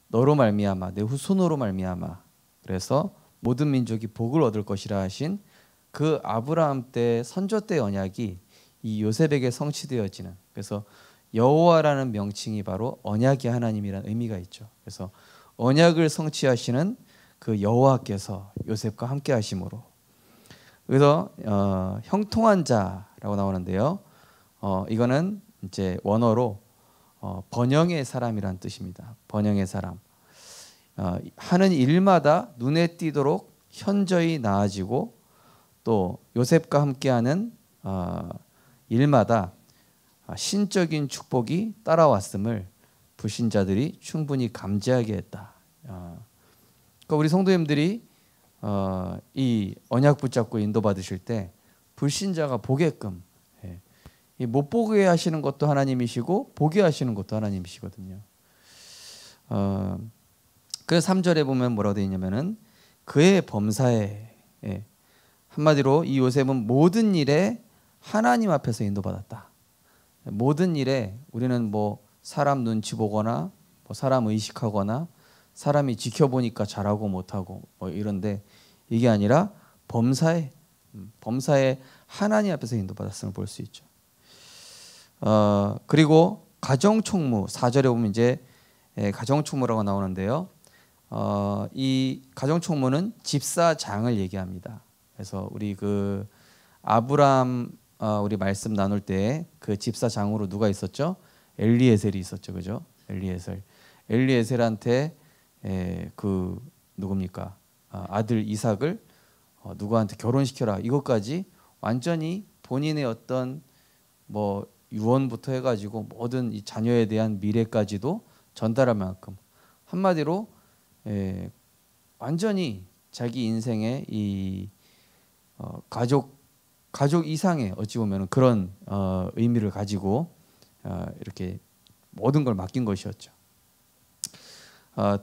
너로 말미암아 내 후손으로 말미암아 그래서 모든 민족이 복을 얻을 것이라 하신 그 아브라함 때 선조 때 언약이 이 요셉에게 성취되어지는, 그래서 여호와라는 명칭이 바로 언약의 하나님이라는 의미가 있죠. 그래서 언약을 성취하시는 그 여호와께서 요셉과 함께 하심으로, 그래서 형통한 자라고 나오는데요. 이거는 이제 원어로 번영의 사람이란 뜻입니다. 번영의 사람. 하는 일마다 눈에 띄도록 현저히 나아지고 또 요셉과 함께하는 일마다 신적인 축복이 따라왔음을 불신자들이 충분히 감지하게 했다. 그러니까 우리 성도님들이 이 언약 붙잡고 인도받으실 때 불신자가 보게끔, 못 보게 하시는 것도 하나님이시고 보게 하시는 것도 하나님이시거든요. 그래서 3절에 보면 뭐라고 되어 있냐면은 그의 범사에, 한마디로 이 요셉은 모든 일에 하나님 앞에서 인도받았다. 모든 일에 우리는 뭐 사람 눈치 보거나 뭐 사람 의식하거나 사람이 지켜보니까 잘하고 못하고 뭐 이런데, 이게 아니라 범사에 하나님 앞에서 인도받았음을 볼 수 있죠. 그리고 가정총무 4절에 보면 이제 가정총무라고 나오는데요. 이 가정총무는 집사장을 얘기합니다. 그래서 우리 그 아브람 우리 말씀 나눌 때 그 집사장으로 누가 있었죠? 엘리에셀이 있었죠, 그죠? 엘리에셀한테 그 누굽니까? 아들 이삭을 누구한테 결혼시켜라, 이것까지 완전히 본인의 어떤 뭐 유언부터 해가지고 모든 이 자녀에 대한 미래까지도 전달할 만큼, 한마디로 완전히 자기 인생의 이 가족 이상의 어찌 보면 그런 의미를 가지고 이렇게 모든 걸 맡긴 것이었죠.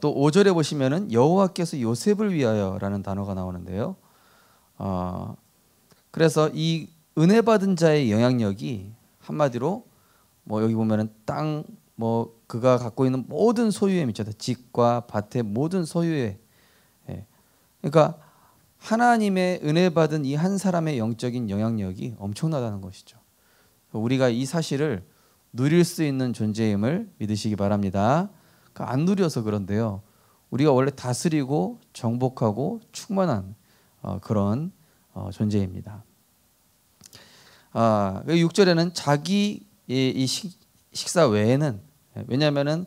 또 5절에 보시면은 여호와께서 요셉을 위하여라는 단어가 나오는데요. 그래서 이 은혜 받은 자의 영향력이 한마디로 뭐 여기 보면은 땅 뭐 그가 갖고 있는 모든 소유에 미쳤다. 집과 밭의 모든 소유에. 그러니까 하나님의 은혜 받은 이 한 사람의 영적인 영향력이 엄청나다는 것이죠. 우리가 이 사실을 누릴 수 있는 존재임을 믿으시기 바랍니다. 그러니까 안 누려서 그런데요. 우리가 원래 다스리고 정복하고 충만한 그런 존재입니다. 6절에는 자기 이 식사 외에는, 왜냐하면은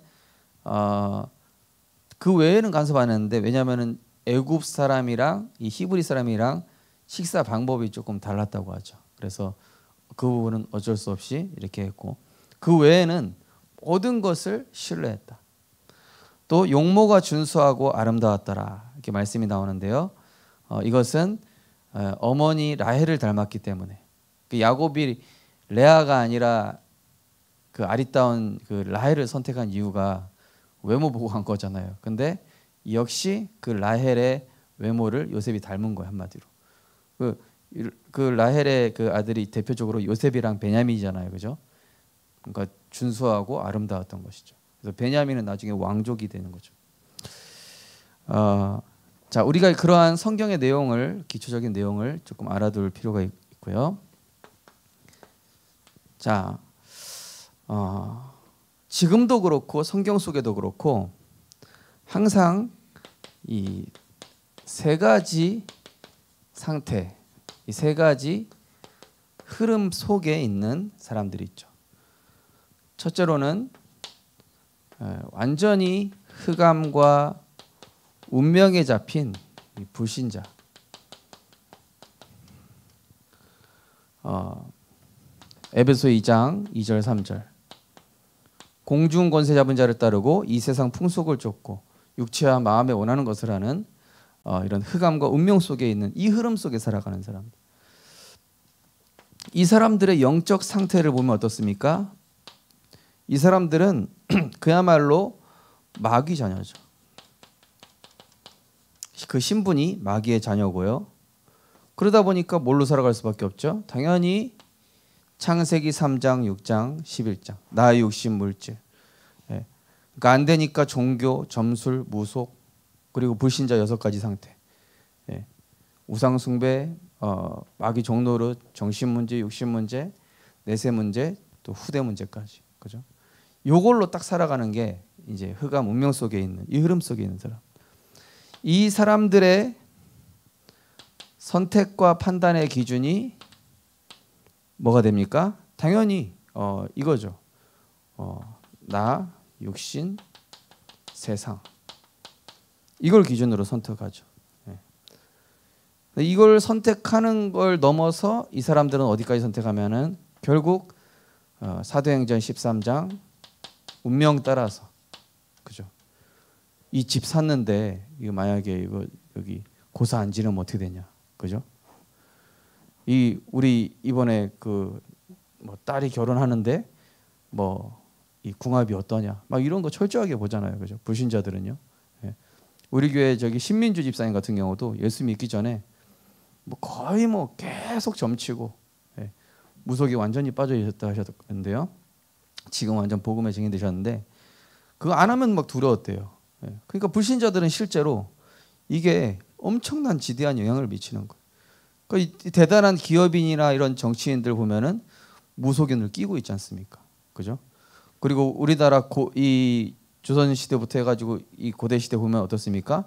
그 외에는 간섭 안 했는데, 왜냐하면은 애굽 사람이랑 이 히브리 사람이랑 식사 방법이 조금 달랐다고 하죠. 그래서 그 부분은 어쩔 수 없이 이렇게 했고, 그 외에는 모든 것을 신뢰했다. 또 용모가 준수하고 아름다웠더라, 이렇게 말씀이 나오는데요. 이것은 어머니 라헬을 닮았기 때문에, 그 야곱이 레아가 아니라 그 아리따운 그 라헬을 선택한 이유가 외모 보고 한 거잖아요. 근데 역시 그 라헬의 외모를 요셉이 닮은 거예요, 한마디로. 그 라헬의 그 아들이 대표적으로 요셉이랑 베냐민이잖아요, 그죠? 그러니까 준수하고 아름다웠던 것이죠. 그래서 베냐민은 나중에 왕족이 되는 거죠. 자, 우리가 그러한 성경의 내용을, 기초적인 내용을 조금 알아둘 필요가 있고요. 자, 지금도 그렇고 성경 속에도 그렇고 항상 이 세 가지 상태, 이 세 가지 흐름 속에 있는 사람들이 있죠. 첫째로는 완전히 흑암과 운명에 잡힌 이 불신자. 에베소 2장 2절 3절. 공중 권세 잡은 자를 따르고 이 세상 풍속을 쫓고 육체와 마음에 원하는 것을 하는 이런 흑암과 운명 속에 있는 이 흐름 속에 살아가는 사람들. 이 사람들의 영적 상태를 보면 어떻습니까? 이 사람들은 그야말로 마귀 자녀죠. 그 신분이 마귀의 자녀고요. 그러다 보니까 뭘로 살아갈 수밖에 없죠? 당연히 창세기 3장, 6장, 11장 나의 육신 물질. 그러니까 안 되니까 종교, 점술, 무속, 그리고 불신자 6가지 상태. 예. 우상 숭배, 마귀 종노릇, 정신 문제, 육신 문제, 내세 문제, 또 후대 문제까지. 그죠? 요걸로 딱 살아가는 게 이제 흑암 운명 속에 있는, 이 흐름 속에 있는 사람. 이 사람들의 선택과 판단의 기준이 뭐가 됩니까? 당연히 이거죠. 나, 육신, 세상. 이걸 기준으로 선택하죠. 이걸 선택하는 걸 넘어서 이 사람들은 어디까지 선택하면은 결국 사도행전 13장 운명 따라서, 그죠? 이 집 샀는데 이거 만약에 이거 여기 고사 안 지르면 어떻게 되냐, 그죠? 이 우리 이번에 그 뭐 딸이 결혼하는데 뭐 이 궁합이 어떠냐, 막 이런 거 철저하게 보잖아요, 그죠? 불신자들은요. 예. 우리 교회 저기 신민주 집사님 같은 경우도 예수 믿기 전에 뭐 거의 뭐 계속 점치고, 예. 무속이 완전히 빠져 있었다 하셨는데요. 지금 완전 복음에 증인되셨는데 그거 안 하면 막 두려웠대요. 예. 그러니까 불신자들은 실제로 이게 엄청난 지대한 영향을 미치는 거예요. 그러니까 이 대단한 기업인이나 이런 정치인들 보면은 무속인을 끼고 있지 않습니까? 그죠? 그리고 우리나라 이 조선 시대부터 해가지고 이 고대 시대 보면 어떻습니까?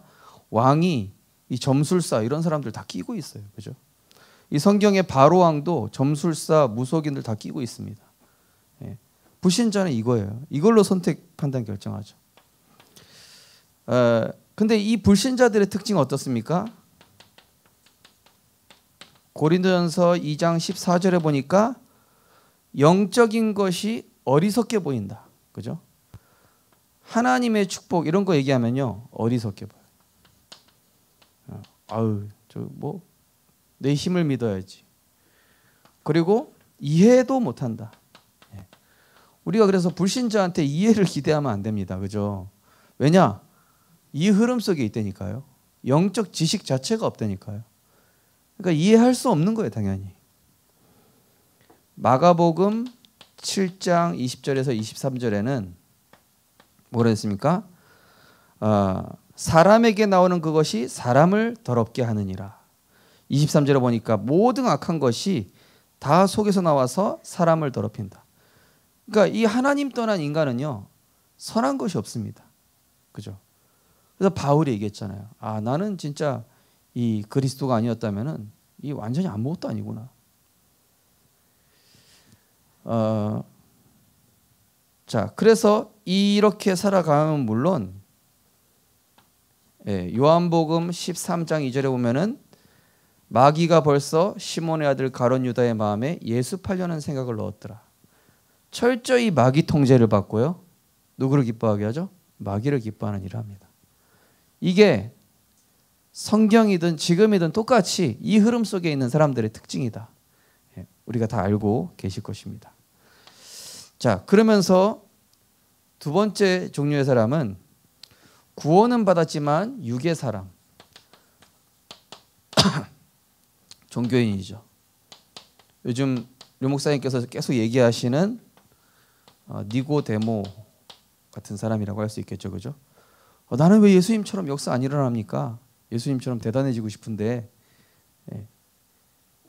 왕이 이 점술사 이런 사람들 다 끼고 있어요, 그죠? 이 성경의 바로 왕도 점술사, 무속인들 다 끼고 있습니다. 예. 불신자는 이거예요. 이걸로 선택, 판단, 결정하죠. 근데 이 불신자들의 특징은 어떻습니까? 고린도전서 2장 14절에 보니까 영적인 것이 어리석게 보인다. 그죠? 하나님의 축복 이런 거 얘기하면요, 어리석게 보여요. 아유, 저 뭐 내 힘을 믿어야지. 그리고 이해도 못 한다. 우리가 그래서 불신자한테 이해를 기대하면 안 됩니다. 그죠? 왜냐? 이 흐름 속에 있다니까요. 영적 지식 자체가 없다니까요. 그러니까 이해할 수 없는 거예요, 당연히. 마가복음 7장 20절에서 23절에는 뭐라 했습니까? 사람에게 나오는 그것이 사람을 더럽게 하느니라. 23절에 보니까 모든 악한 것이 다 속에서 나와서 사람을 더럽힌다. 그러니까 이 하나님 떠난 인간은요, 선한 것이 없습니다. 그죠? 그래서 바울이 얘기했잖아요. 아, 나는 진짜 이 그리스도가 아니었다면은 이 완전히 아무것도 아니구나. 자, 그래서 이렇게 살아가면 물론, 요한복음 13장 2절에 보면은 마귀가 벌써 시몬의 아들 가룟 유다의 마음에 예수 팔려는 생각을 넣었더라. 철저히 마귀 통제를 받고요. 누구를 기뻐하게 하죠? 마귀를 기뻐하는 일을 합니다. 이게 성경이든 지금이든 똑같이 이 흐름 속에 있는 사람들의 특징이다. 우리가 다 알고 계실 것입니다. 자, 그러면서 두 번째 종류의 사람은 구원은 받았지만 육의 사람. 종교인이죠. 요즘 류 목사님께서 계속 얘기하시는 니고데모 같은 사람이라고 할 수 있겠죠, 그죠? 나는 왜 예수님처럼 역사 안 일어납니까? 예수님처럼 대단해지고 싶은데,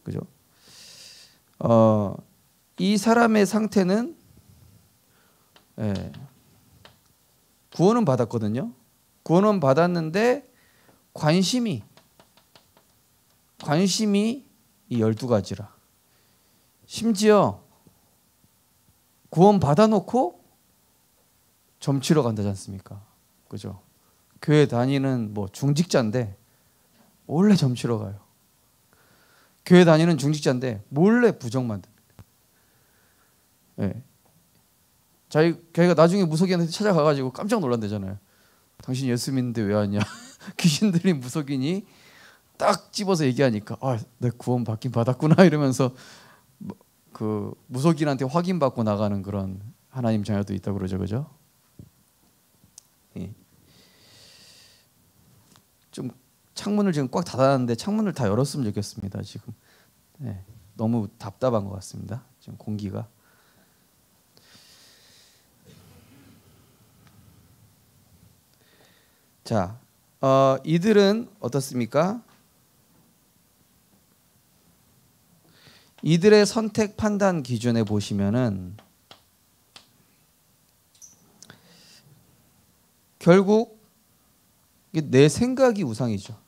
그죠? 이 사람의 상태는 구원은 받았거든요. 구원은 받았는데 관심이 이 12가지라. 심지어 구원 받아놓고 점치러 간다지 않습니까? 그죠? 교회 다니는 뭐 중직자인데 몰래 점치러 가요. 교회 다니는 중직자인데 몰래 부정 만듭니다. 자기가 나중에 무속인한테 찾아가가지고 깜짝 놀란대잖아요. 당신 예수 믿는데 왜 왔냐? 귀신 들린 무속인이 딱 집어서 얘기하니까 내 구원 받긴 받았구나 이러면서 그 무속인한테 확인받고 나가는 그런 하나님 자녀도 있다고 그러죠, 그죠? 좀 창문을 지금 꽉 닫았는데 창문을 다 열었으면 좋겠습니다. 지금 너무 답답한 것 같습니다. 지금 공기가. 자, 이들은 어떻습니까? 이들의 선택 판단 기준에 보시면은 결국 내 생각이 우상이죠.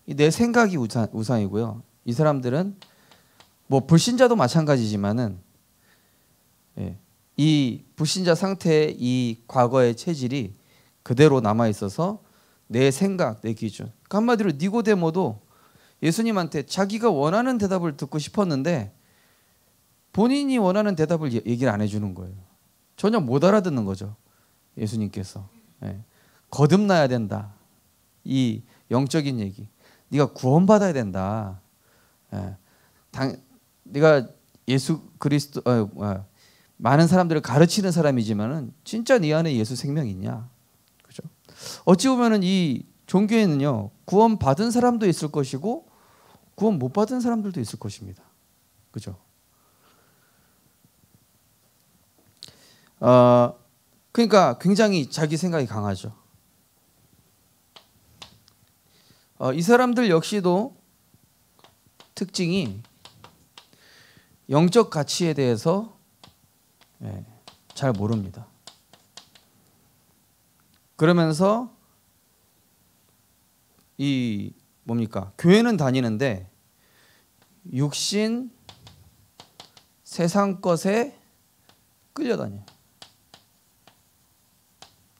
내 생각이 우상이고요. 이 사람들은 뭐 불신자도 마찬가지지만은 이 불신자 상태의 이 과거의 체질이 그대로 남아 있어서 내 생각, 내 기준. 그러니까 한마디로 니고데모도 예수님한테 자기가 원하는 대답을 듣고 싶었는데 본인이 원하는 대답을 얘기를 안 해주는 거예요. 전혀 못 알아듣는 거죠. 예수님께서 거듭나야 된다. 이 영적인 얘기. 네가 구원받아야 된다. 네가 예수 그리스도 많은 사람들을 가르치는 사람이지만은 진짜 네 안에 예수 생명이 있냐? 그죠? 어찌 보면은 이 종교에는요 구원 받은 사람도 있을 것이고 구원 못 받은 사람들도 있을 것입니다. 그죠? 그러니까 굉장히 자기 생각이 강하죠. 이 사람들 역시도 특징이 영적 가치에 대해서 잘 모릅니다. 그러면서 이 뭡니까? 교회는 다니는데 육신, 세상 것에 끌려다녀요.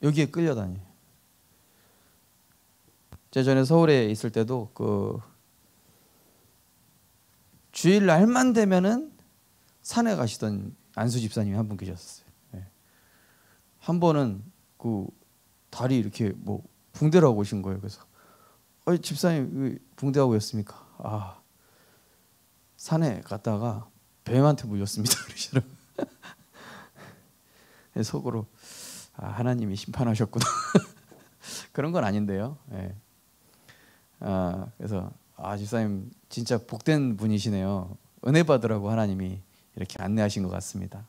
여기에 끌려다녀요. 제가 전에 서울에 있을 때도 그 주일 날만 되면은 산에 가시던 안수 집사님이 한 분 계셨어요. 한 번은 그 다리 이렇게 뭐 붕대를 하고 오신 거예요. 그래서 집사님 왜 붕대하고 오셨습니까? 산에 갔다가 뱀한테 물렸습니다. 그러시더라고요. 속으로 하나님이 심판하셨구나. 그런 건 아닌데요. 그래서 집사님 진짜 복된 분이시네요. 은혜 받으라고 하나님이 이렇게 안내하신 것 같습니다.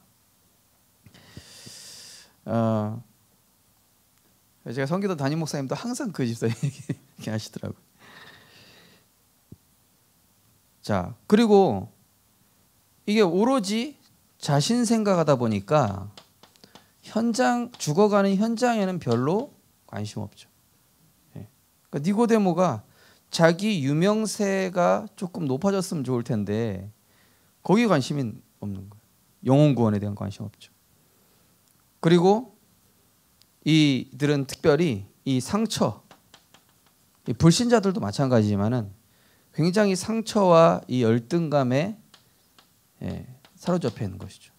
제가 성기도 담임 목사님도 항상 그 집사님 얘기 하시더라고요. 자, 그리고 이게 오로지 자신 생각하다 보니까 죽어가는 현장에는 별로 관심 없죠. 그러니까 니고데모가 자기 유명세가 조금 높아졌으면 좋을 텐데 거기에 관심이 없는 거예요. 영혼 구원에 대한 관심 없죠. 그리고 이들은 특별히 이 상처, 이 불신자들도 마찬가지지만은 굉장히 상처와 이 열등감에 사로잡혀 있는 것이죠.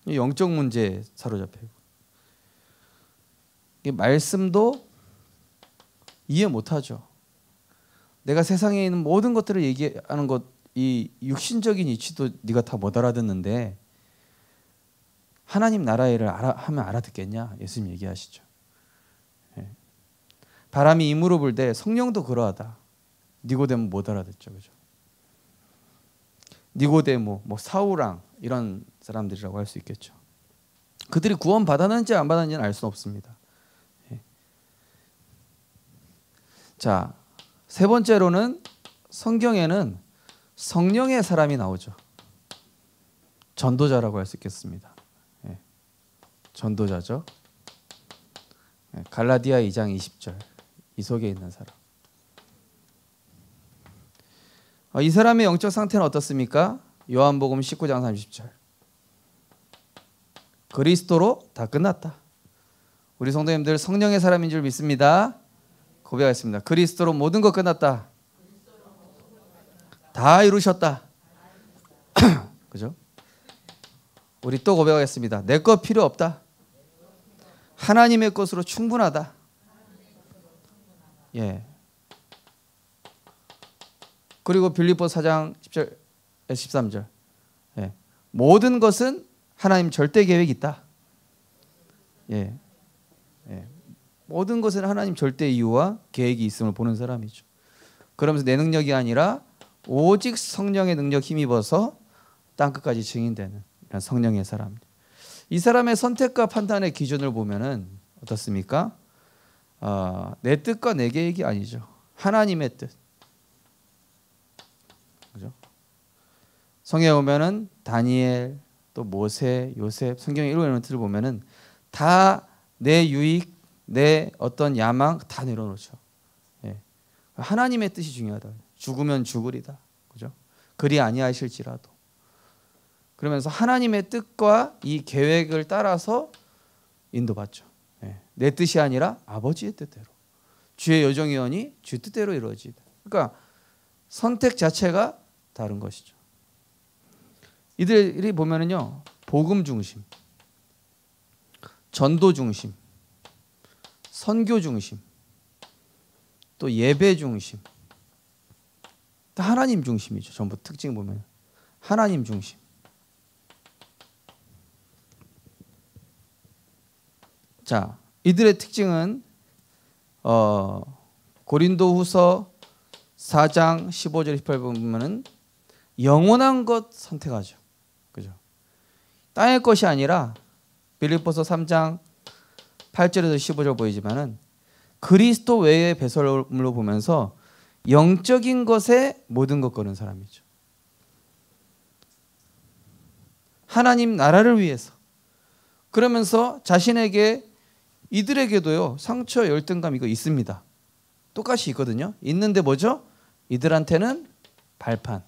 이 영적 문제에 사로잡혀 있고, 이 말씀도 이해 못하죠. 내가 세상에 있는 모든 것들을 얘기하는 것, 이 육신적인 이치도 네가 다 못 알아듣는데 하나님 나라의 일을 하면 알아듣겠냐? 예수님 얘기하시죠. 바람이 임으로 불 때 성령도 그러하다. 니고데모 못 알아듣죠, 그죠? 니고데모, 뭐 사우랑 이런 사람들이라고 할 수 있겠죠. 그들이 구원 받았는지 안 받았는지는 알 수 없습니다. 자, 세 번째로는 성경에는 성령의 사람이 나오죠. 전도자라고 할 수 있겠습니다. 전도자죠. 갈라디아 2장 20절 이 속에 있는 사람. 이 사람의 영적 상태는 어떻습니까? 요한복음 19장 30절. 그리스도로 다 끝났다. 우리 성도님들 성령의 사람인 줄 믿습니다. 고백하겠습니다. 그리스도로 모든 것 끝났다. 다 이루셨다. 그죠? 우리 또 고백하겠습니다. 내 것 필요 없다. 하나님의 것으로 충분하다. 그리고 빌립보 4장 10절, 13절. 모든 것은 하나님 절대 계획이 있다. 모든 것은 하나님 절대 이유와 계획이 있음을 보는 사람이죠. 그러면서 내 능력이 아니라 오직 성령의 능력 힘입어서 땅끝까지 증인되는 성령의 사람. 이 사람의 선택과 판단의 기준을 보면은 어떻습니까? 내 뜻과 내 계획이 아니죠. 하나님의 뜻. 그죠? 성경에 보면은 다니엘, 또 모세, 요셉, 성경의 이런 뜻을 보면은 다 내 유익, 내 어떤 야망 다 내려놓죠. 예. 하나님의 뜻이 중요하다. 죽으면 죽으리다. 그죠? 그리 아니하실지라도. 그러면서 하나님의 뜻과 이 계획을 따라서 인도받죠. 예. 내 뜻이 아니라 아버지의 뜻대로. 주의 여정이오니 주 뜻대로 이루어지다. 그러니까 선택 자체가 다른 것이죠. 이들이 보면은요, 복음 중심, 전도 중심, 선교 중심, 또 예배 중심, 다 하나님 중심이죠. 전부 특징 보면 하나님 중심. 자, 이들의 특징은 고린도후서 4장 15절 18절 보면은 영원한 것 선택하죠. 그죠? 땅의 것이 아니라 빌립보서 3장 8절에서 15절 보이지만은 그리스도 외의 배설물로 보면서 영적인 것에 모든 것 거는 사람이죠. 하나님 나라를 위해서. 그러면서 자신에게 이들에게도요, 상처 열등감 이거 있습니다. 똑같이 있거든요. 있는데 뭐죠? 이들한테는 발판,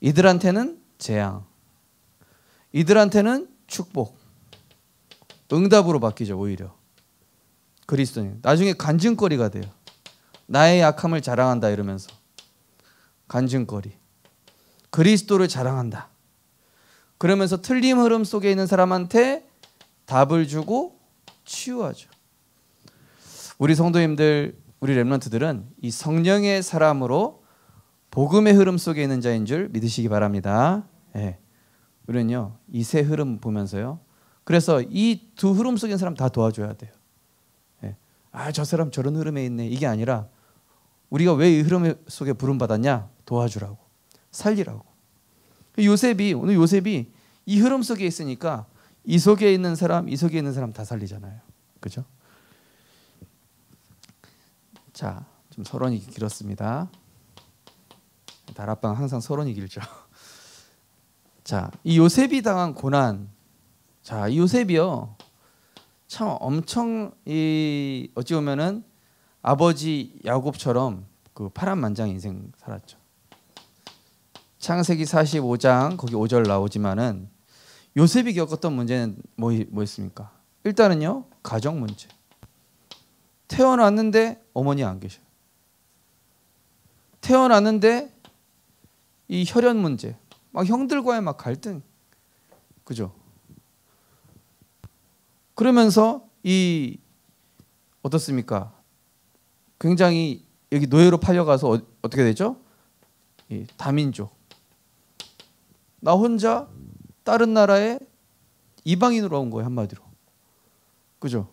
이들한테는 재앙, 이들한테는 축복, 응답으로 바뀌죠. 오히려 그리스도는 나중에 간증거리가 돼요. 나의 약함을 자랑한다 이러면서 간증거리, 그리스도를 자랑한다. 그러면서 틀림 흐름 속에 있는 사람한테 답을 주고 치유하죠. 우리 성도님들, 우리 렘넌트들은 이 성령의 사람으로 복음의 흐름 속에 있는 자인 줄 믿으시기 바랍니다. 예. 우리는요, 이 세 흐름 보면서요, 그래서 이 두 흐름 속에 있는 사람 다 도와줘야 돼요. 예. 저 사람 저런 흐름에 있네, 이게 아니라 우리가 왜 이 흐름 속에 부름받았냐, 도와주라고, 살리라고. 오늘 요셉이 이 흐름 속에 있으니까 이 속에 있는 사람, 이 속에 있는 사람 다 살리잖아요. 그죠? 자, 좀 서론이 길었습니다. 다락방 항상 서론이 길죠. 자, 이 요셉이 당한 고난. 자, 이 요셉이요, 참 엄청 어찌 보면은 아버지 야곱처럼 그 파란만장 인생 살았죠. 창세기 45장 거기 5절 나오지만은 요셉이 겪었던 문제는 뭐였습니까? 일단은요, 가정 문제. 태어났는데 어머니 안 계셔요. 태어났는데 이 혈연 문제, 막 형들과의 막 갈등, 그죠? 그러면서 이 어떻습니까? 굉장히 여기 노예로 팔려가서 어떻게 되죠? 이 다민족. 나 혼자 다른 나라에 이방인으로 온 거예요, 한마디로. 그죠?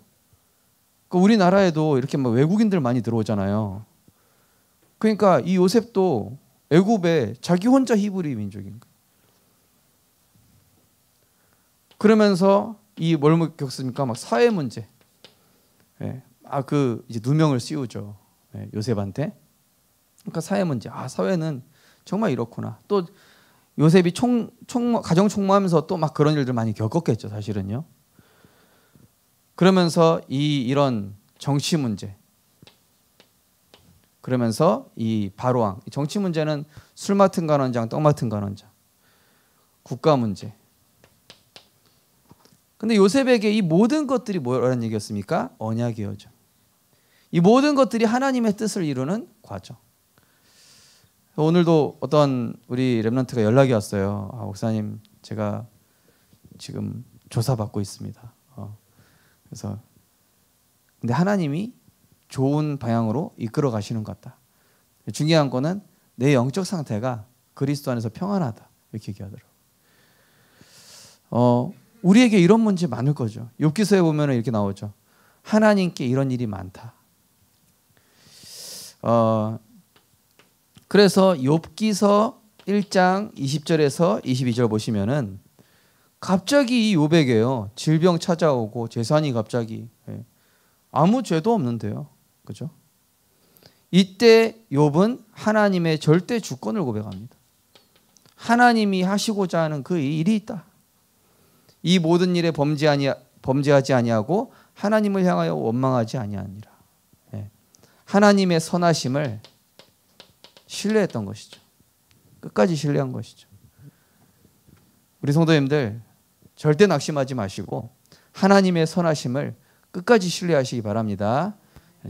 우리나라에도 이렇게 막 외국인들 많이 들어오잖아요. 그러니까 이 요셉도 애굽에 자기 혼자 히브리 민족인 거예요. 그러면서 이 뭘 겪습니까? 막 사회 문제. 예. 이제 누명을 씌우죠. 예, 요셉한테. 그러니까 사회 문제. 사회는 정말 이렇구나. 또 요셉이 가정 총무하면서 또 막 그런 일들 많이 겪었겠죠, 사실은요. 그러면서 이런 정치 문제. 그러면서 이 바로왕, 정치 문제는 술 맡은 간원장, 떡 맡은 간원장. 국가 문제. 근데 요셉에게 이 모든 것들이 뭐라는 얘기였습니까? 언약이었죠. 이 모든 것들이 하나님의 뜻을 이루는 과정. 오늘도 어떤 우리 렘넌트가 연락이 왔어요. 목사님, 제가 지금 조사받고 있습니다. 그래서 근데 하나님이 좋은 방향으로 이끌어 가시는 것 같다. 중요한 거는 내 영적 상태가 그리스도 안에서 평안하다. 이렇게 얘기하더라고요. 우리에게 이런 문제 많을 거죠. 욥기서에 보면 이렇게 나오죠. 하나님께 이런 일이 많다. 그래서 욥기서 1장 20절에서 22절 보시면은 갑자기 이 욥에게요 질병 찾아오고 재산이 갑자기 아무 죄도 없는데요, 그죠? 이때 욥은 하나님의 절대 주권을 고백합니다. 하나님이 하시고자 하는 그 일이 있다. 이 모든 일에 범죄하지 아니하고 하나님을 향하여 원망하지 아니하니라. 하나님의 선하심을 신뢰했던 것이죠. 끝까지 신뢰한 것이죠. 우리 성도님들 절대 낙심하지 마시고 하나님의 선하심을 끝까지 신뢰하시기 바랍니다.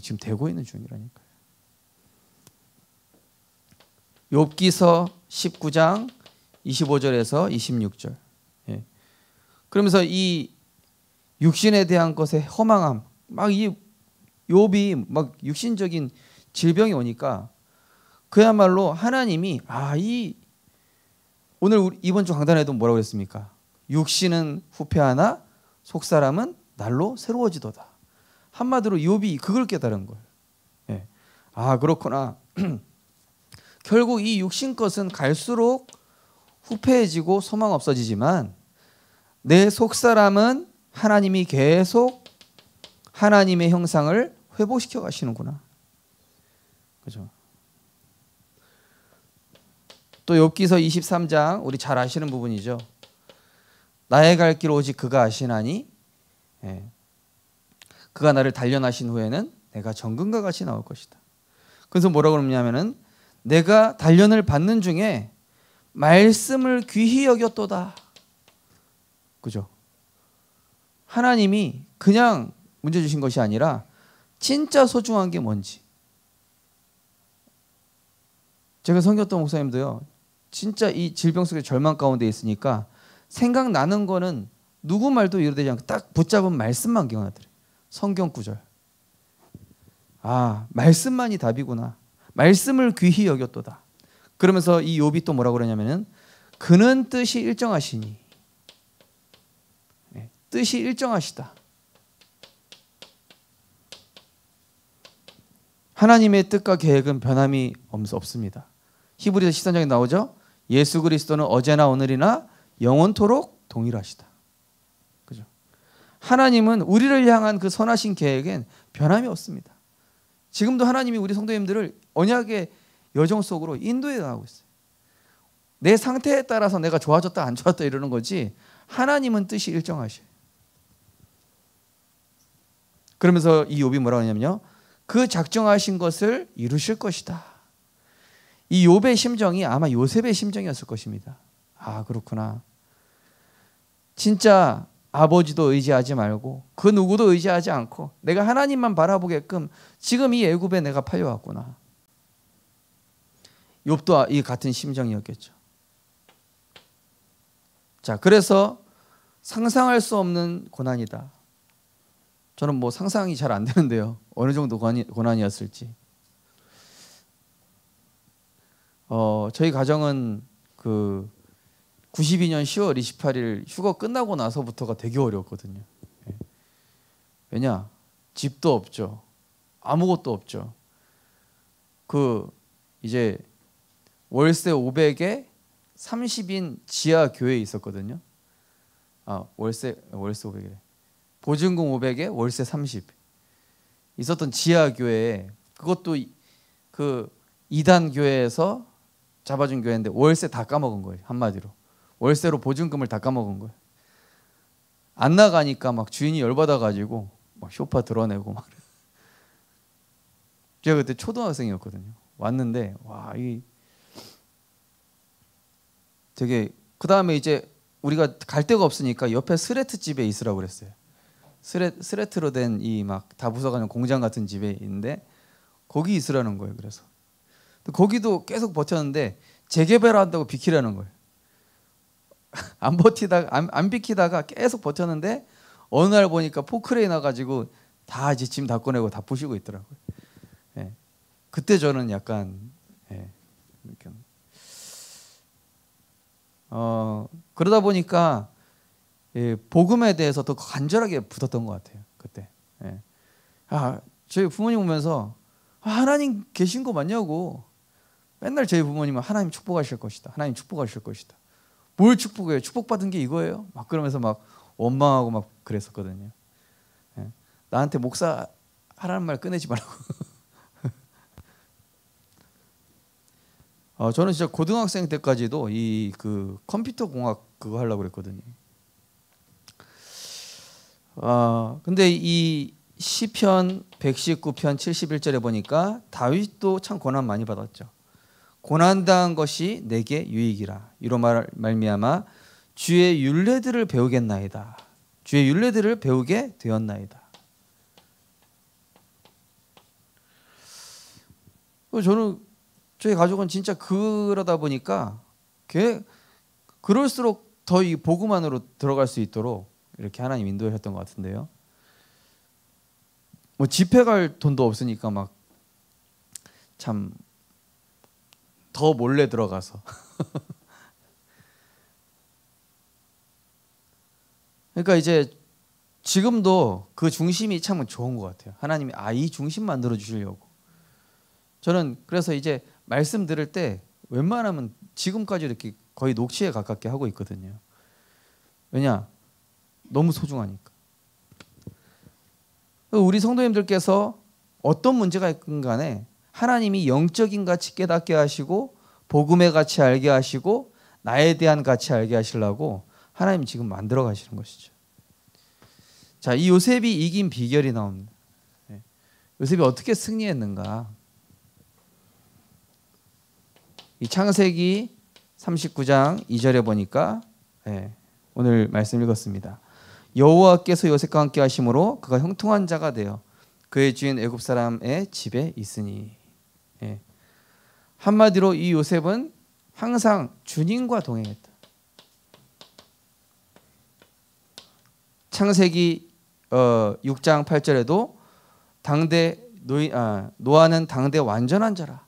지금 되고 있는 중이라니까요. 욥기서 19장 25절에서 26절. 그러면서 이 육신에 대한 것의 허망함, 막 이 욥이 막 육신적인 질병이 오니까 그야말로 하나님이 오늘 이번 주 강단에도 뭐라고 했습니까? 육신은 후패하나 속사람은 날로 새로워지도다. 한마디로 욥이 그걸 깨달은 거예요. 그렇구나. 결국 이 육신 것은 갈수록 후패해지고 소망 없어지지만 내 속사람은 하나님이 계속 하나님의 형상을 회복시켜 가시는구나. 그죠? 또 욥기서 23장 우리 잘 아시는 부분이죠. 나의 갈 길 오직 그가 아시나니 그가 나를 단련하신 후에는 내가 정금과 같이 나올 것이다. 그래서 뭐라고 그러냐면은 내가 단련을 받는 중에 말씀을 귀히 여겼도다. 그죠? 하나님이 그냥 문제 주신 것이 아니라 진짜 소중한 게 뭔지. 제가 섬겼던 목사님도요. 진짜 이 질병 속에 절망 가운데 있으니까 생각나는 거는 누구 말도 이러되지 않고 딱 붙잡은 말씀만 기억나더래요. 성경 구절. 말씀만이 답이구나. 말씀을 귀히 여겼도다. 그러면서 이 욥이 또 뭐라고 그러냐면은 그는 뜻이 일정하시니. 뜻이 일정하시다. 하나님의 뜻과 계획은 변함이 없습니다. 히브리서 13장에 나오죠. 예수 그리스도는 어제나 오늘이나 영원토록 동일하시다. 그죠? 하나님은 우리를 향한 그 선하신 계획엔 변함이 없습니다. 지금도 하나님이 우리 성도님들을 언약의 여정 속으로 인도해 나가고 있어요. 내 상태에 따라서 내가 좋아졌다 안 좋았다 이러는 거지 하나님은 뜻이 일정하셔요. 그러면서 이 욥이 뭐라고 하냐면요. 그 작정하신 것을 이루실 것이다. 이 욥의 심정이 아마 요셉의 심정이었을 것입니다. 그렇구나. 진짜 아버지도 의지하지 말고 그 누구도 의지하지 않고 내가 하나님만 바라보게끔 지금 이 애굽에 내가 팔려왔구나. 욥도 이 같은 심정이었겠죠. 자, 그래서 상상할 수 없는 고난이다. 저는 뭐 상상이 잘 안 되는데요. 어느 정도 고난이었을지. 저희 가정은 그 92년 10월 28일 휴가 끝나고 나서부터가 되게 어려웠거든요. 왜냐? 집도 없죠. 아무것도 없죠. 이제 월세 500에 30인 지하 교회에 있었거든요. 월세 500에. 보증금 500에 월세 30 있었던 지하 교회에 그것도 그 2단 교회에서 잡아준 교회인데 월세 다 까먹은 거예요. 한마디로 월세로 보증금을 다 까먹은 거예요. 안 나가니까 막 주인이 열받아가지고 막 쇼파 드러내고 막. 제가 그때 초등학생이었거든요. 왔는데 이 되게 그 다음에 이제 우리가 갈 데가 없으니까 옆에 스레트 집에 있으라고 그랬어요. 스레트로 된 이 막 다 부숴가는 공장 같은 집에 있는데 거기 있으라는 거예요. 그래서 거기도 계속 버텼는데 재개발한다고 비키라는 거예요. 안 비키다가 계속 버텼는데 어느 날 보니까 포크레인 와가지고 다 이제 짐 다 꺼내고 다 부시고 있더라고요. 그때 저는 약간 이렇게 그러다 보니까 복음에 대해서 더 간절하게 붙었던 것 같아요. 그때. 저희 부모님 오면서 하나님 계신 거 맞냐고. 맨날 저희 부모님은 하나님 축복하실 것이다. 하나님 축복하실 것이다. 뭘 축복해요? 축복받은 게 이거예요? 막 그러면서 막 원망하고 막 그랬었거든요. 예. 나한테 목사 하라는 말 꺼내지 말라고. 저는 진짜 고등학생 때까지도 이 그 컴퓨터 공학 그거 하려고 그랬거든요. 근데 이 시편 119편 71절에 보니까 다윗도 참 고난 많이 받았죠. 고난당한 것이 내게 유익이라. 이로 말미암아 주의 율례들을 배우겠나이다. 주의 율례들을 배우게 되었나이다. 저는 저희 가족은 진짜 그러다 보니까 그럴수록 더 이 복음 안으로 들어갈 수 있도록 이렇게 하나님 인도하셨던 것 같은데요. 뭐 집회 갈 돈도 없으니까 막 참 더 몰래 들어가서 그러니까 이제 지금도 그 중심이 참 좋은 것 같아요. 하나님이 이 중심 만들어 주시려고. 저는 그래서 이제 말씀 들을 때 웬만하면 지금까지 이렇게 거의 녹취에 가깝게 하고 있거든요. 왜냐? 너무 소중하니까. 우리 성도님들께서 어떤 문제가 있든 간에 하나님이 영적인 가치 깨닫게 하시고 복음의 가치 알게 하시고 나에 대한 가치 알게 하시려고 하나님 지금 만들어 가시는 것이죠. 자, 이 요셉이 이긴 비결이 나옵니다. 요셉이 어떻게 승리했는가? 이 창세기 39장 2절에 보니까 오늘 말씀 읽었습니다. 여호와께서 요셉과 함께 하심으로 그가 형통한 자가 되어 그의 주인 애굽 사람의 집에 있으니. 한마디로 이 요셉은 항상 주님과 동행했다. 창세기 6장 8절에도 노아는 당대 완전한 자라.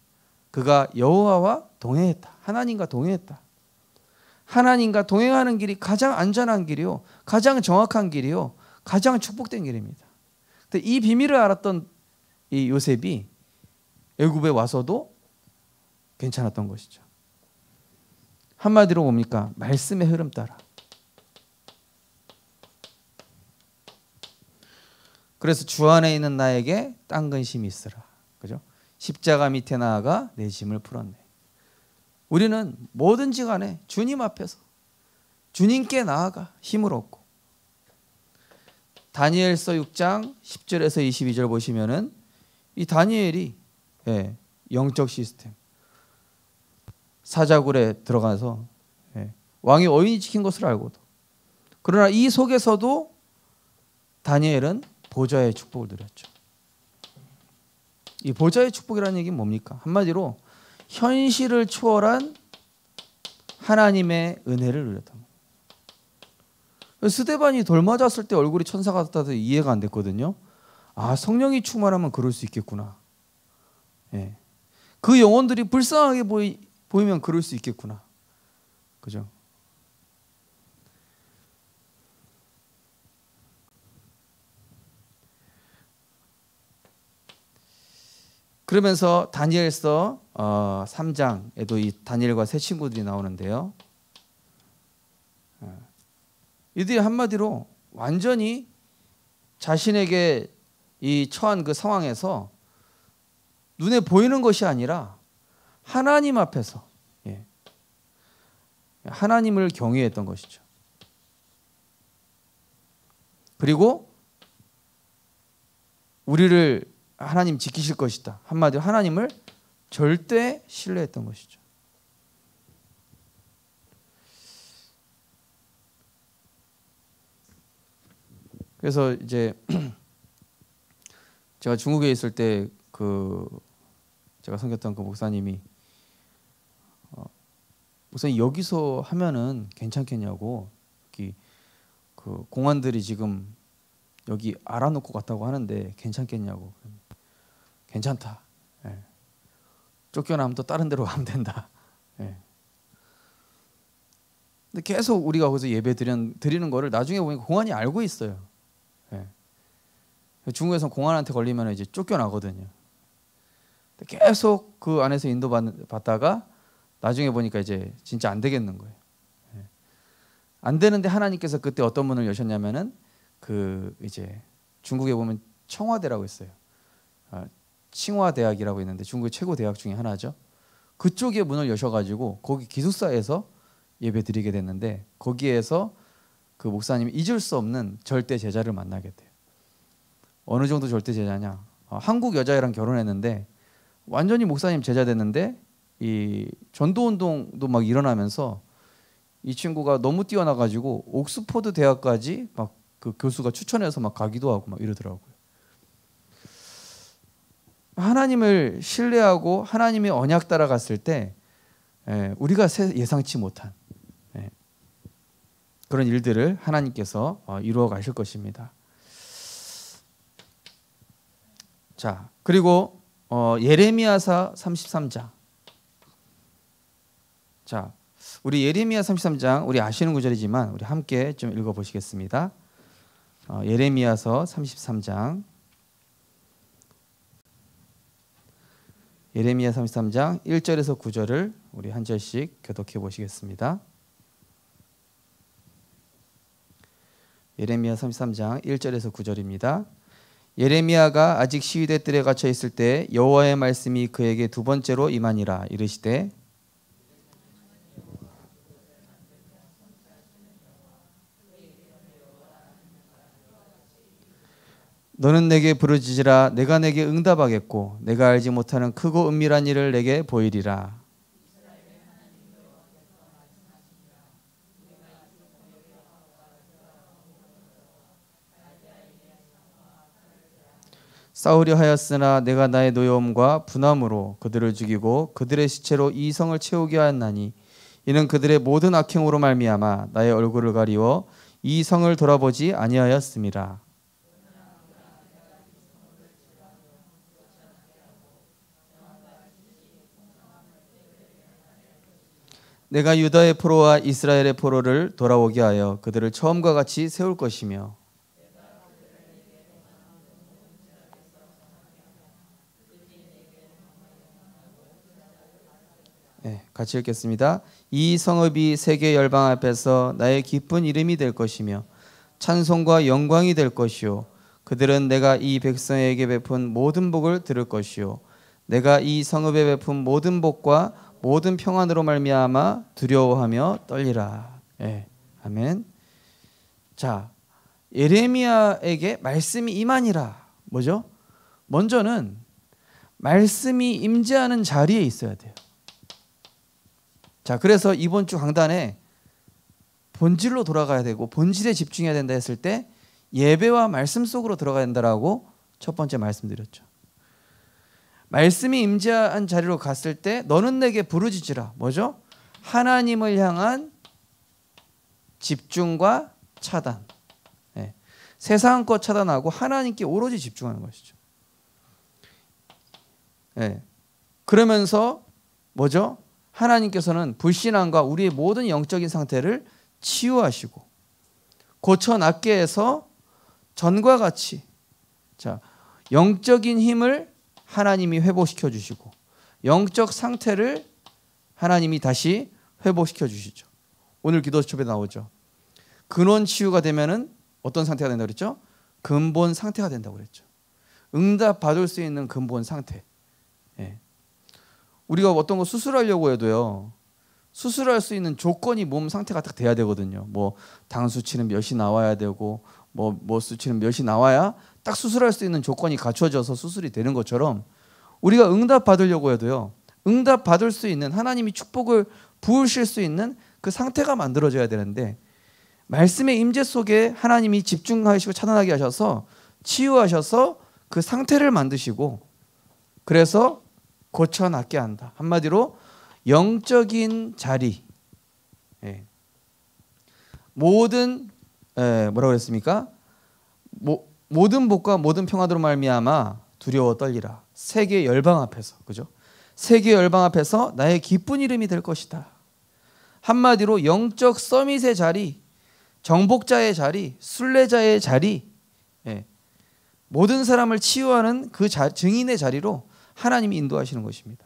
그가 여호와와 동행했다. 하나님과 동행했다. 하나님과 동행하는 길이 가장 안전한 길이요, 가장 정확한 길이요, 가장 축복된 길입니다. 근데 이 비밀을 알았던 이 요셉이 애굽에 와서도 괜찮았던 것이죠. 한마디로 뭡니까? 말씀의 흐름 따라. 그래서 주 안에 있는 나에게 딴 근심이 있으라. 그죠? 십자가 밑에 나아가 내 짐을 풀었네. 우리는 뭐든지 간에 주님 앞에서 주님께 나아가 힘을 얻고. 다니엘서 6장 10절에서 22절 보시면은 이 다니엘이 영적 시스템 사자굴에 들어가서 왕이 어인이 지킨 것을 알고도, 그러나 이 속에서도 다니엘은 보좌의 축복을 누렸죠. 이 보좌의 축복이라는 얘기는 뭡니까? 한마디로 현실을 초월한 하나님의 은혜를 누렸던 거예요. 스데반이 돌 맞았을 때 얼굴이 천사 같아서 이해가 안 됐거든요. 성령이 충만하면 그럴 수 있겠구나. 그 영혼들이 불쌍하게 보이면 그럴 수 있겠구나. 그죠? 그러면서 다니엘서 3장에도 이 다니엘과 세 친구들이 나오는데요. 이들이 한마디로 완전히 자신에게 이 처한 그 상황에서 눈에 보이는 것이 아니라 하나님 앞에서 하나님을 경외했던 것이죠. 그리고 우리를 하나님 지키실 것이다. 한마디로 하나님을 절대 신뢰했던 것이죠. 그래서 이제 제가 중국에 있을 때 제가 섬겼던 그 목사님이 목사님 여기서 하면은 괜찮겠냐고, 그 공안들이 지금 여기 알아놓고 갔다고 하는데 괜찮겠냐고. 괜찮다. 쫓겨나면 또 다른 데로 가면 된다. 근데 계속 우리가 거기서 예배 드리는 거를 나중에 보니까 공안이 알고 있어요. 중국에서 공안한테 걸리면 이제 쫓겨나거든요. 계속 그 안에서 인도받다가 나중에 보니까 이제 진짜 안 되겠는 거예요. 안 되는데 하나님께서 그때 어떤 문을 여셨냐면은 그 이제 중국에 보면 청와대라고 있어요. 칭화대학이라고 있는데 중국의 최고 대학 중에 하나죠. 그쪽에 문을 여셔가지고 거기 기숙사에서 예배 드리게 됐는데 거기에서 그 목사님이 잊을 수 없는 절대 제자를 만나게 돼요. 어느 정도 절대 제자냐? 한국 여자애랑 결혼했는데 완전히 목사님 제자 됐는데 이 전도운동도 막 일어나면서 이 친구가 너무 뛰어나가지고 옥스퍼드 대학까지 막 그 교수가 추천해서 막 가기도 하고 막 이러더라고요. 하나님을 신뢰하고 하나님의 언약 따라갔을 때 우리가 예상치 못한 그런 일들을 하나님께서 이루어 가실 것입니다. 자, 그리고 예레미야서 33장. 자, 우리 예레미야 33장 우리 아시는 구절이지만 우리 함께 좀 읽어 보시겠습니다. 예레미야서 33장. 예레미야 33장 1절에서 9절을 우리 한 절씩 교독해 보시겠습니다. 예레미야 33장 1절에서 9절입니다. 예레미야가 아직 시위대 뜰에 갇혀 있을 때 여호와의 말씀이 그에게 두 번째로 임하니라. 이르시되 너는 내게 부르짖으라. 내가 내게 응답하겠고 내가 알지 못하는 크고 은밀한 일을 내게 보이리라. 싸우려 하였으나 내가 나의 노여움과 분함으로 그들을 죽이고 그들의 시체로 이 성을 채우게 하였나니 이는 그들의 모든 악행으로 말미암아 나의 얼굴을 가리워 이 성을 돌아보지 아니하였음이라. 내가 유다의 포로와 이스라엘의 포로를 돌아오게 하여 그들을 처음과 같이 세울 것이며 같이 읽겠습니다. 이 성읍이 세계 열방 앞에서 나의 기쁜 이름이 될 것이며 찬송과 영광이 될 것이요 그들은 내가 이 백성에게 베푼 모든 복을 들을 것이요 내가 이 성읍에 베푼 모든 복과 모든 평안으로 말미암아 두려워하며 떨리라. 아멘. 자, 예레미야에게 말씀이 임하니라. 뭐죠? 먼저는 말씀이 임재하는 자리에 있어야 돼요. 자, 그래서 이번 주 강단에 본질로 돌아가야 되고 본질에 집중해야 된다 했을 때 예배와 말씀 속으로 들어가야 된다라고 첫 번째 말씀드렸죠. 말씀이 임재한 자리로 갔을 때 너는 내게 부르짖으라. 뭐죠? 하나님을 향한 집중과 차단. 세상 것 차단하고 하나님께 오로지 집중하는 것이죠. 그러면서 뭐죠? 하나님께서는 불신앙과 우리의 모든 영적인 상태를 치유하시고 고쳐낫게 해서 전과 같이 영적인 힘을 하나님이 회복시켜 주시고 영적 상태를 하나님이 다시 회복시켜 주시죠. 오늘 기도 수첩에 나오죠. 근원 치유가 되면은 어떤 상태가 된다고 그랬죠? 근본 상태가 된다고 그랬죠. 응답 받을 수 있는 근본 상태. 우리가 어떤 거 수술하려고 해도요. 수술할 수 있는 조건이 몸 상태가 딱 돼야 되거든요. 뭐 당 수치는 몇이 나와야 되고 뭐 수치는 몇이 나와야 딱 수술할 수 있는 조건이 갖춰져서 수술이 되는 것처럼 우리가 응답 받으려고 해도요. 응답 받을 수 있는 하나님이 축복을 부으실 수 있는 그 상태가 만들어져야 되는데 말씀의 임재 속에 하나님이 집중하시고 차단하게 하셔서 치유하셔서 그 상태를 만드시고 그래서 고쳐낫게 한다. 한마디로 영적인 자리 모든 뭐라고 그랬습니까? 모든 복과 모든 평화로 말미암아 두려워 떨리라. 세계 열방 앞에서 그죠? 세계 열방 앞에서 나의 기쁜 이름이 될 것이다. 한마디로 영적 서밋의 자리, 정복자의 자리, 순례자의 자리, 모든 사람을 치유하는 그 증인의 자리로 하나님이 인도하시는 것입니다.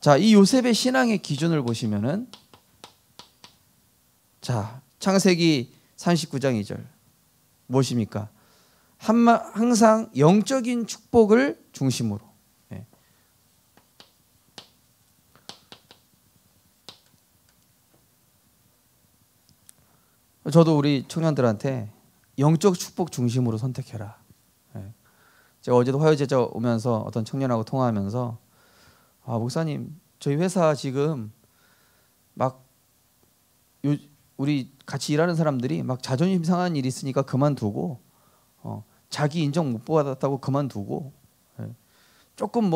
자, 이 요셉의 신앙의 기준을 보시면은, 자, 창세기 39장 2절 무엇입니까? 항상 영적인 축복을 중심으로. 예. 저도 우리 청년들한테 영적 축복 중심으로 선택해라. 예. 제가 어제도 화요제자 오면서 어떤 청년하고 통화하면서, 아, 목사님, 저희 회사 지금 막 우리 같이 일하는 사람들이 막 자존심 상한 일이 있으니까 그만두고, 자기 인정 못 받았다고 그만두고, 예. 조금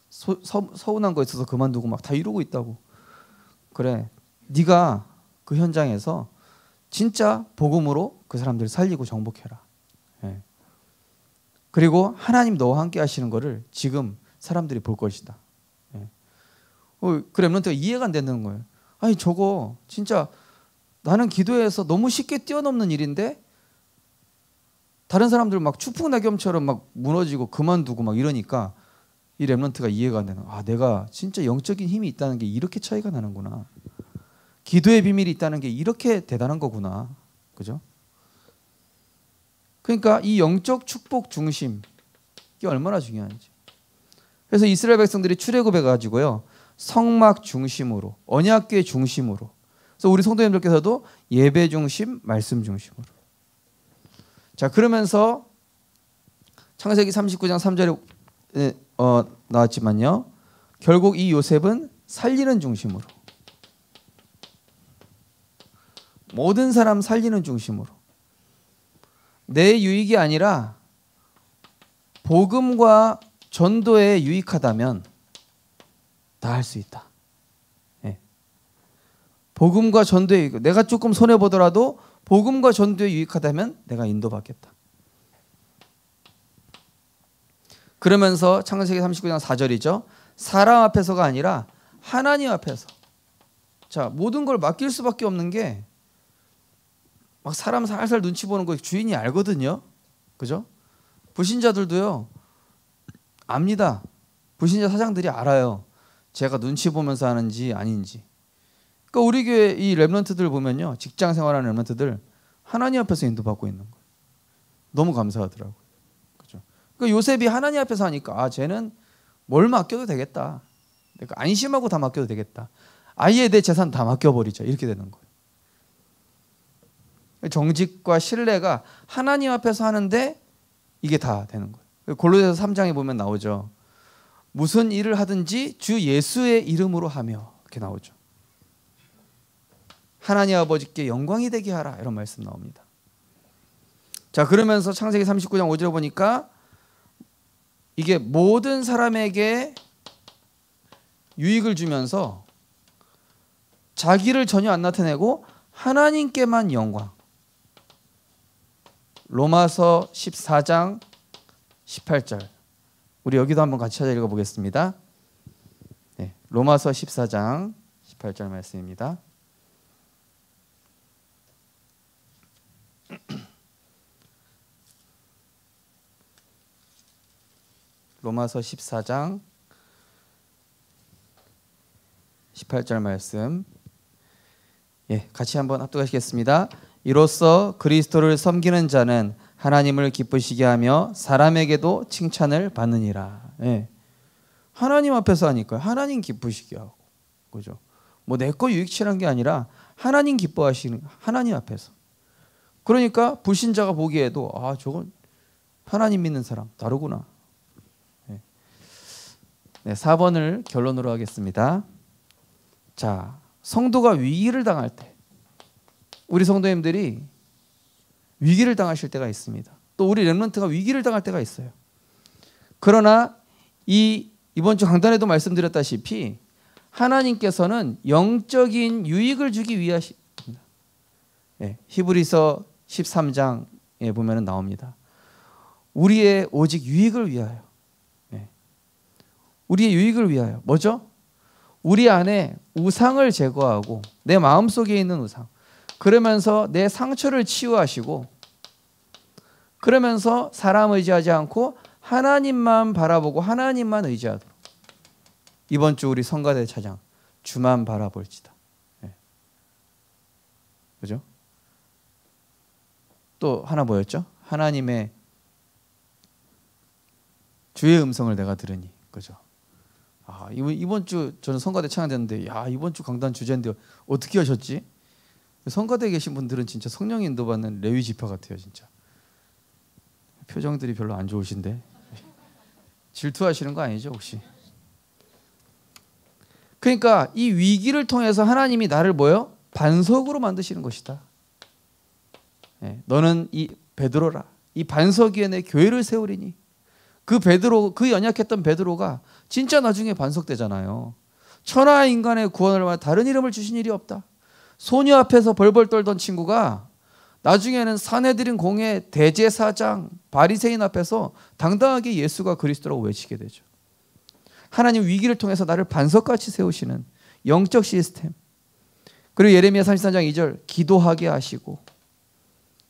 서운한 거 있어서 그만두고 막 다 이러고 있다고. 그래, 네가 그 현장에서 진짜 복음으로 그 사람들 살리고 정복해라. 예. 그리고 하나님 너와 함께 하시는 거를 지금 사람들이 볼 것이다. 예. 그 랩런트가 이해가 안 되는 거예요. 아니, 저거 진짜 나는 기도해서 너무 쉽게 뛰어넘는 일인데 다른 사람들 막 추풍낙엽처럼 막 무너지고 그만두고 막 이러니까 이 랩런트가 이해가 안 되는 거야. 아, 내가 진짜 영적인 힘이 있다는 게 이렇게 차이가 나는구나. 기도의 비밀이 있다는 게 이렇게 대단한 거구나. 그죠? 그러니까 이 영적 축복 중심, 이게 얼마나 중요한지. 그래서 이스라엘 백성들이 출애굽해 가지고요, 성막 중심으로, 언약궤 중심으로. 그래서 우리 성도님들께서도 예배 중심, 말씀 중심으로. 자, 그러면서 창세기 39장 3절에 나왔지만요, 결국 이 요셉은 살리는 중심으로, 모든 사람 살리는 중심으로, 내 유익이 아니라 복음과 전도에 유익하다면 다 할 수 있다. 예. 복음과 전도에 유익, 내가 조금 손해 보더라도 복음과 전도에 유익하다면 내가 인도받겠다. 그러면서 창세기 39장 4절이죠. 사람 앞에서가 아니라 하나님 앞에서. 자, 모든 걸 맡길 수밖에 없는 게, 막 사람 살살 눈치 보는 거 주인이 알거든요. 그죠? 불신자들도요, 압니다. 불신자 사장들이 알아요. 제가 눈치 보면서 하는지 아닌지. 그러니까 우리 교회 이 랩런트들 보면요, 직장 생활하는 랩런트들 하나님 앞에서 인도받고 있는 거예요. 너무 감사하더라고요. 그죠? 그러니까 요셉이 하나님 앞에서 하니까, 아, 쟤는 뭘 맡겨도 되겠다. 그러니까 안심하고 다 맡겨도 되겠다. 아예 내 재산 다 맡겨버리자. 이렇게 되는 거예요. 정직과 신뢰가 하나님 앞에서 하는데 이게 다 되는 거예요. 골로새서 3장에 보면 나오죠. 무슨 일을 하든지 주 예수의 이름으로 하며, 이렇게 나오죠. 하나님 아버지께 영광이 되게 하라, 이런 말씀 나옵니다. 자, 그러면서 창세기 39장 5절에 보니까 이게 모든 사람에게 유익을 주면서 자기를 전혀 안 나타내고 하나님께만 영광. 로마서 14장 18절. 우리 여기도 한번 같이 찾아 읽어보겠습니다. 네, 로마서 14장 18절 말씀입니다. 로마서 14장 18절 말씀, 예, 같이 한번 합독하시겠습니다. 이로써 그리스도를 섬기는 자는 하나님을 기쁘시게 하며 사람에게도 칭찬을 받느니라. 예. 하나님 앞에서 하니까요. 하나님 기쁘시게 하고, 그죠? 뭐 내 거 유익치는 게 아니라 하나님 기뻐하시는, 하나님 앞에서. 그러니까 불신자가 보기에도, 아, 저건 하나님 믿는 사람 다르구나. 예. 네, 4번을 결론으로 하겠습니다. 자, 성도가 위기를 당할 때, 우리 성도님들이 위기를 당하실 때가 있습니다. 또 우리 렘넌트가 위기를 당할 때가 있어요. 그러나 이번 주 강단에도 말씀드렸다시피 하나님께서는 영적인 유익을 주기 위하십니다. 네, 히브리서 13장에 보면 나옵니다. 우리의 오직 유익을 위하여. 네, 우리의 유익을 위하여. 뭐죠? 우리 안에 우상을 제거하고 내 마음속에 있는 우상, 그러면서 내 상처를 치유하시고, 그러면서 사람 의지하지 않고 하나님만 바라보고 하나님만 의지하도록. 이번 주 우리 성가대 찬양 주만 바라볼지다. 네. 그죠? 또 하나 뭐였죠? 하나님의 주의 음성을 내가 들으니. 그죠? 이번 주 저는 성가대 찬양됐는데 이번 주 강단 주제인데 어떻게 하셨지? 성가대에 계신 분들은 진짜 성령 인도받는 레위 지파 같아요. 진짜 표정들이 별로 안 좋으신데 질투하시는 거 아니죠 혹시? 그러니까 이 위기를 통해서 하나님이 나를 뭐요? 반석으로 만드시는 것이다. 네, 너는 이 베드로라. 이 반석 위에 내 교회를 세우리니. 그 베드로, 그 연약했던 베드로가 진짜 나중에 반석되잖아요. 천하 인간의 구원을 위해 다른 이름을 주신 일이 없다. 소녀 앞에서 벌벌 떨던 친구가 나중에는 사내들인 공회 대제사장 바리새인 앞에서 당당하게 예수가 그리스도라고 외치게 되죠. 하나님 위기를 통해서 나를 반석같이 세우시는 영적 시스템. 그리고 예레미야 33장 2절 기도하게 하시고,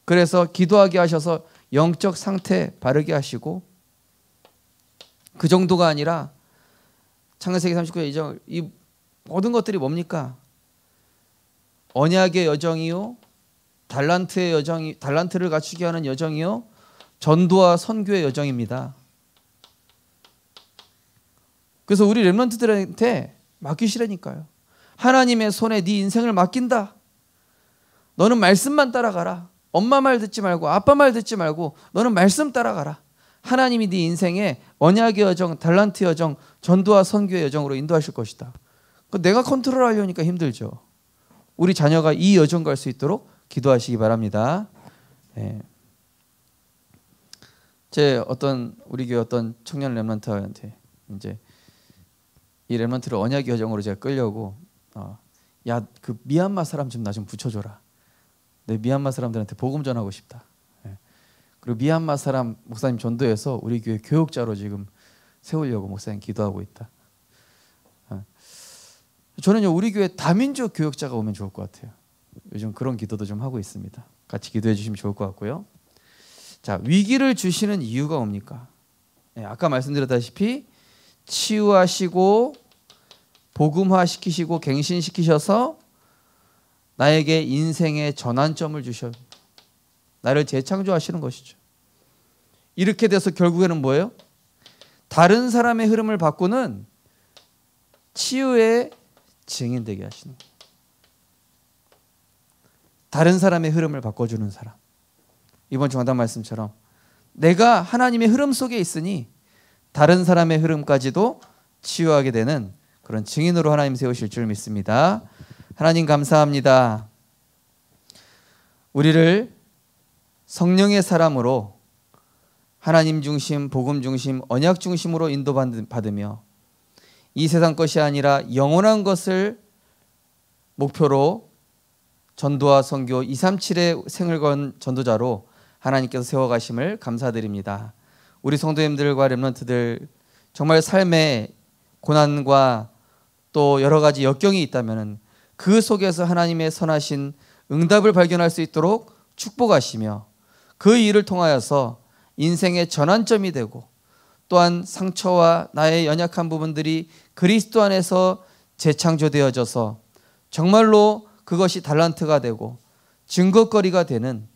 그래서 기도하게 하셔서 영적 상태 바르게 하시고, 그 정도가 아니라 창세기 39장 2절 이 모든 것들이 뭡니까? 언약의 여정이요, 달란트의 여정이, 달란트를 갖추게 하는 여정이요, 전도와 선교의 여정입니다. 그래서 우리 렘넌트들한테 맡기시라니까요. 하나님의 손에 네 인생을 맡긴다. 너는 말씀만 따라가라. 엄마 말 듣지 말고 아빠 말 듣지 말고 너는 말씀 따라가라. 하나님이 네 인생에 언약의 여정, 달란트 여정, 전도와 선교의 여정으로 인도하실 것이다. 내가 컨트롤하려니까 힘들죠. 우리 자녀가 이 여정 갈 수 있도록 기도하시기 바랍니다. 네. 제 우리 교회 어떤 청년 렘넌트한테 이제 이 렘넌트를 언약의 여정으로 제가 끌려고 그 미얀마 사람 좀 나 좀 붙여줘라. 내 미얀마 사람들한테 복음 전하고 싶다. 네. 그리고 미얀마 사람 목사님 전도해서 우리 교회 교육자로 지금 세우려고 목사님 기도하고 있다. 저는요 우리 교회 다민족 교육자가 오면 좋을 것 같아요. 요즘 그런 기도도 좀 하고 있습니다. 같이 기도해 주시면 좋을 것 같고요. 자, 위기를 주시는 이유가 뭡니까? 네, 아까 말씀드렸다시피 치유하시고 복음화시키시고 갱신시키셔서 나에게 인생의 전환점을 주셔 나를 재창조하시는 것이죠. 이렇게 돼서 결국에는 뭐예요? 다른 사람의 흐름을 바꾸는 치유의 증인되게 하시는 거예요. 다른 사람의 흐름을 바꿔주는 사람. 이번 주 강단 말씀처럼 내가 하나님의 흐름 속에 있으니 다른 사람의 흐름까지도 치유하게 되는 그런 증인으로 하나님 세우실 줄 믿습니다. 하나님 감사합니다. 우리를 성령의 사람으로 하나님 중심, 복음 중심, 언약 중심으로 인도받으며 이 세상 것이 아니라 영원한 것을 목표로 전도와 선교 237의 생을 건 전도자로 하나님께서 세워가심을 감사드립니다. 우리 성도님들과 렘넌트들 정말 삶의 고난과 또 여러 가지 역경이 있다면 그 속에서 하나님의 선하신 응답을 발견할 수 있도록 축복하시며 그 일을 통하여서 인생의 전환점이 되고 또한 상처와 나의 연약한 부분들이 그리스도 안에서 재창조되어져서 정말로 그것이 달란트가 되고 증거거리가 되는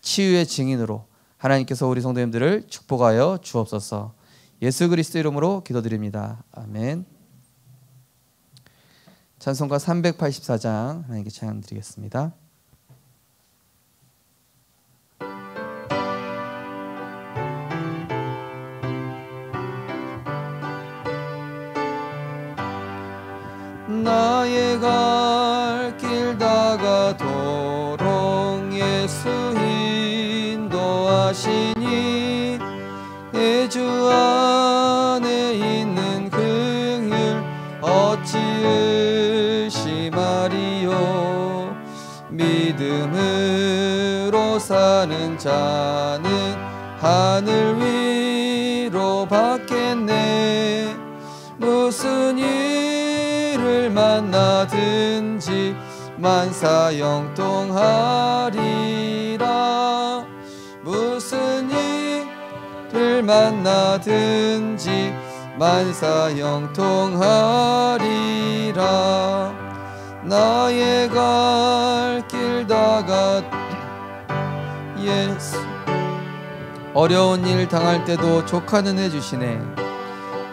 치유의 증인으로 하나님께서 우리 성도님들을 축복하여 주옵소서. 예수 그리스도 이름으로 기도드립니다. 아멘. 찬송가 384장 하나님께 찬양 드리겠습니다. 나의 갈 길 다가도록 예수 인도하시니 내 주 안에 있는 긍휼 어찌 의심하리요. 믿음으로 사는 자는 하늘 위로 받겠네. 무슨 일을 만나든지 만사 영통하리라. 무슨 일을 만나든지 만사 형통하리라. 나의 갈 길 다가 예수. 어려운 일 당할 때도 족하는 해 주시네.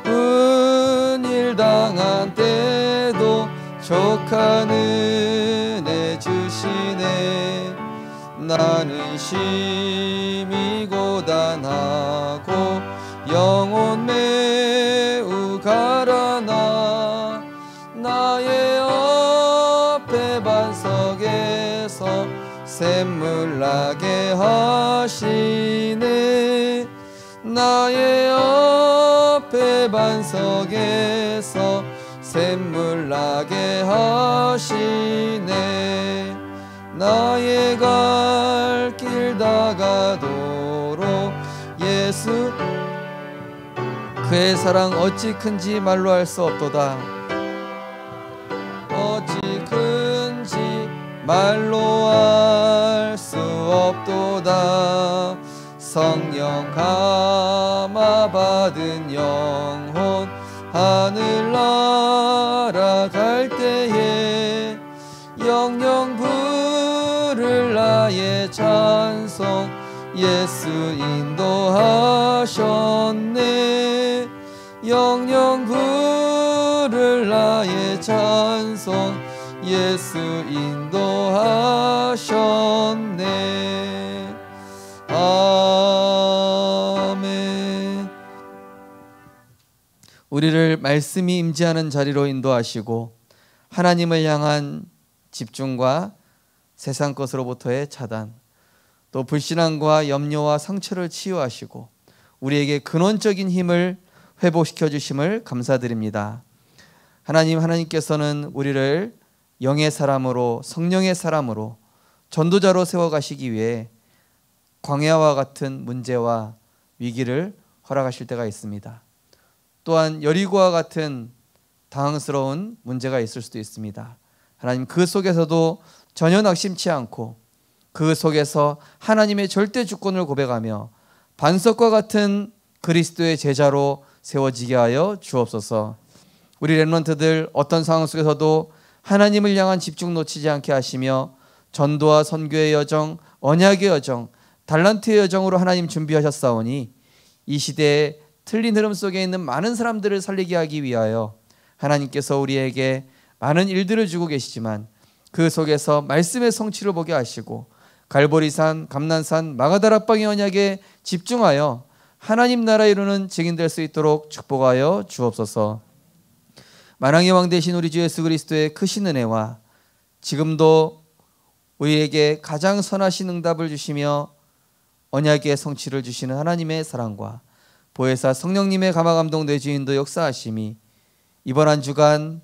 은일 당한 때도 족하는 해 주시네. 나는 심히 고단하고 영혼 매우 가라나. 나의 앞에 반석에서 샘물 나게 하시네. 나의 앞에 반석에서 샘물 나게 하시네. 나의 갈 길 다가도록 예수. 그의 사랑 어찌 큰지 말로 할 수 없도다. 어찌 큰지 말로 할 수 없도다. 성령 감화 받은 영혼 하늘 날아갈 때에 영영 부를 나의 찬송 예수 인도하셨네. 영영 부를 나의 찬송 예수 인도하셨네. 아멘. 우리를 말씀이 임재하는 자리로 인도하시고 하나님을 향한 집중과 세상 것으로부터의 차단, 또 불신앙과 염려와 상처를 치유하시고 우리에게 근원적인 힘을 회복시켜 주심을 감사드립니다. 하나님께서는 우리를 영의 사람으로, 성령의 사람으로, 전도자로 세워가시기 위해 광야와 같은 문제와 위기를 허락하실 때가 있습니다. 또한 여리고와 같은 당황스러운 문제가 있을 수도 있습니다. 하나님, 그 속에서도 전혀 낙심치 않고 그 속에서 하나님의 절대 주권을 고백하며 반석과 같은 그리스도의 제자로 세워지게 하여 주옵소서. 우리 렘넌트들 어떤 상황 속에서도 하나님을 향한 집중 놓치지 않게 하시며 전도와 선교의 여정, 언약의 여정, 달란트의 여정으로 하나님 준비하셨사오니 이 시대에 틀린 흐름 속에 있는 많은 사람들을 살리게 하기 위하여 하나님께서 우리에게 많은 일들을 주고 계시지만 그 속에서 말씀의 성취를 보게 하시고 갈보리산, 감난산, 마가다락방의 언약에 집중하여 하나님 나라 이루는 증인될 수 있도록 축복하여 주옵소서. 만왕의 왕 되신 우리 주 예수 그리스도의 크신 은혜와 지금도 우리에게 가장 선하신 응답을 주시며 언약의 성취를 주시는 하나님의 사랑과 보혜사 성령님의 감화감동 내주인도 역사하심이 이번 한 주간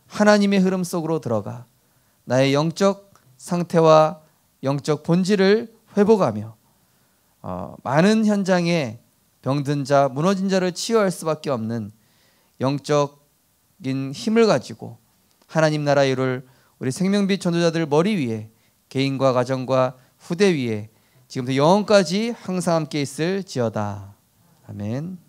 하나님의 흐름 속으로 들어가 나의 영적 상태와 영적 본질을 회복하며 많은 현장에 병든 자, 무너진 자를 치유할 수밖에 없는 영적인 힘을 가지고 하나님 나라 이룰 우리 생명빛 전도자들 머리 위에 개인과 가정과 후대 위에 지금부터 영원까지 항상 함께 있을지어다. 아멘.